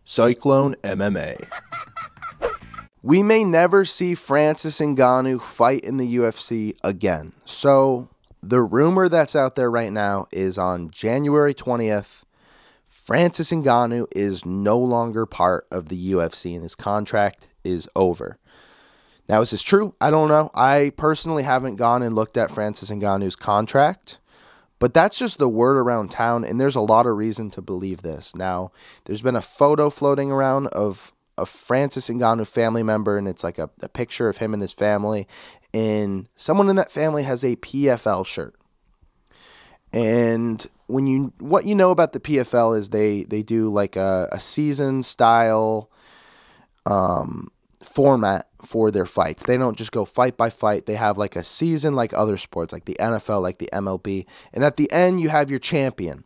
Cyclone MMA. We may never see Francis Ngannou fight in the UFC again. So the rumor that's out there right now is on January 20th, Francis Ngannou is no longer part of the UFC and his contract is over. Now, is this true? I don't know. I personally haven't gone and looked at Francis Ngannou's contract, but that's just the word around town, and there's a lot of reason to believe this. Now, there's been a photo floating around of a Francis Ngannou family member, and it's like a picture of him and his family, and someone in that family has a PFL shirt. And what you know about the PFL is they do like a season style format for their fights. They don't just go fight by fight. They have like a season like other sports, like the NFL, like the MLB. And at the end, you have your champion.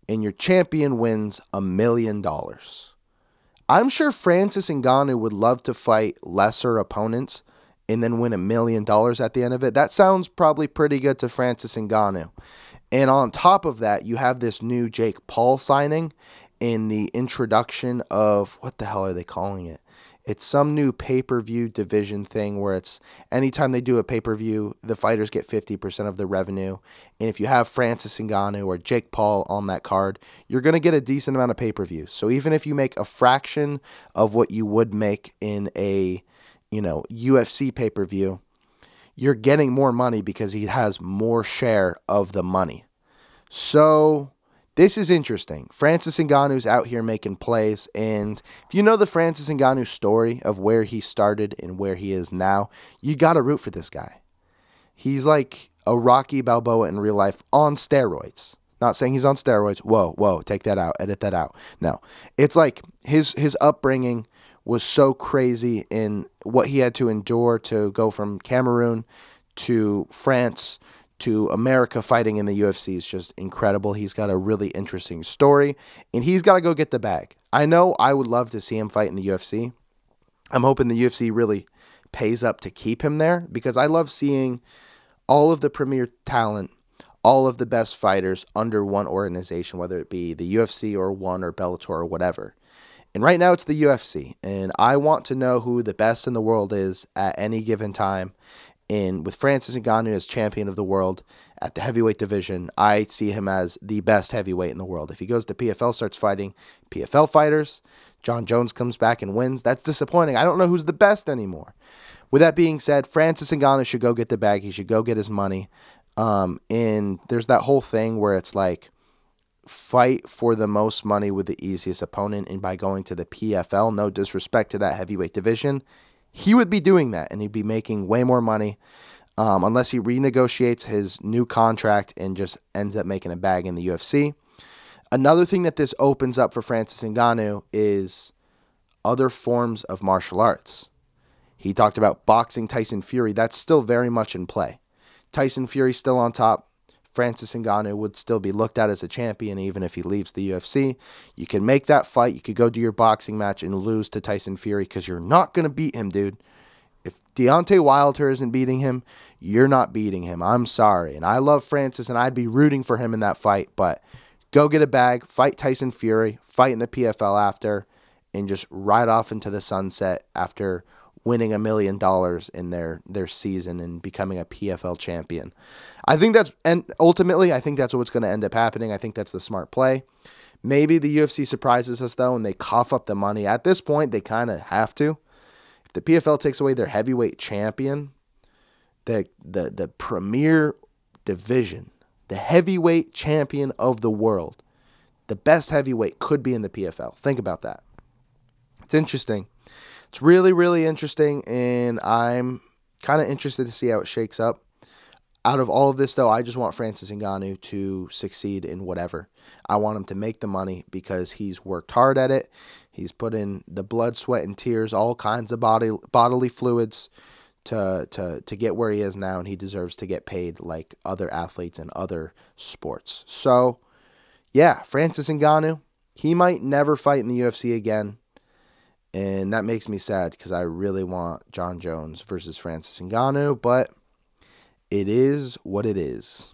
And your champion wins $1 million. I'm sure Francis Ngannou would love to fight lesser opponents and then win $1 million at the end of it. That sounds probably pretty good to Francis Ngannou. And on top of that, you have this new Jake Paul signing in the introduction of, what the hell are they calling it? It's some new pay-per-view division thing where it's anytime they do a pay-per-view, the fighters get 50% of the revenue. And if you have Francis Ngannou or Jake Paul on that card, you're going to get a decent amount of pay-per-view. So even if you make a fraction of what you would make in a, UFC pay-per-view, you're getting more money because he has more share of the money. So this is interesting. Francis Ngannou's out here making plays, and if you know the Francis Ngannou story of where he started and where he is now, you got to root for this guy. He's like a Rocky Balboa in real life on steroids. Not saying he's on steroids. Whoa, take that out. Edit that out. No. It's like his upbringing was so crazy in what he had to endure to go from Cameroon to France to America fighting in the UFC is just incredible. He's got a really interesting story, and he's got to go get the bag. I know I would love to see him fight in the UFC. I'm hoping the UFC really pays up to keep him there because I love seeing all of the premier talent, all of the best fighters under one organization, whether it be the UFC or ONE or Bellator or whatever. And right now it's the UFC, and I want to know who the best in the world is at any given time. And with Francis Ngannou as champion of the world at the heavyweight division, I see him as the best heavyweight in the world. If he goes to PFL, starts fighting PFL fighters, John Jones comes back and wins, that's disappointing. I don't know who's the best anymore. With that being said, Francis Ngannou should go get the bag. He should go get his money. And there's that whole thing where it's like, fight for the most money with the easiest opponent. And by going to the PFL, no disrespect to that heavyweight division, he would be doing that, and he'd be making way more money unless he renegotiates his new contract and just ends up making a bag in the UFC. Another thing that this opens up for Francis Ngannou is other forms of martial arts. He talked about boxing Tyson Fury. That's still very much in play. Tyson Fury still on top. Francis Ngannou would still be looked at as a champion even if he leaves the UFC. You can make that fight. You could go do your boxing match and lose to Tyson Fury because you're not going to beat him, dude. If Deontay Wilder isn't beating him, you're not beating him. I'm sorry. And I love Francis, and I'd be rooting for him in that fight. But go get a bag, fight Tyson Fury, fight in the PFL after, and just ride off into the sunset after winning $1 million in their season and becoming a PFL champion. And ultimately, I think that's what's going to end up happening. I think that's the smart play. Maybe the UFC surprises us, though, and they cough up the money. At this point, they kind of have to. If the PFL takes away their heavyweight champion, the premier division, the heavyweight champion of the world, the best heavyweight could be in the PFL. Think about that. It's interesting. It's really, really interesting, and I'm kind of interested to see how it shakes up. Out of all of this, though, I just want Francis Ngannou to succeed in whatever. I want him to make the money because he's worked hard at it. He's put in the blood, sweat, and tears, all kinds of bodily fluids to get where he is now, and he deserves to get paid like other athletes in other sports. So, yeah, Francis Ngannou, he might never fight in the UFC again. And that makes me sad because I really want John Jones versus Francis Ngannou, but it is what it is.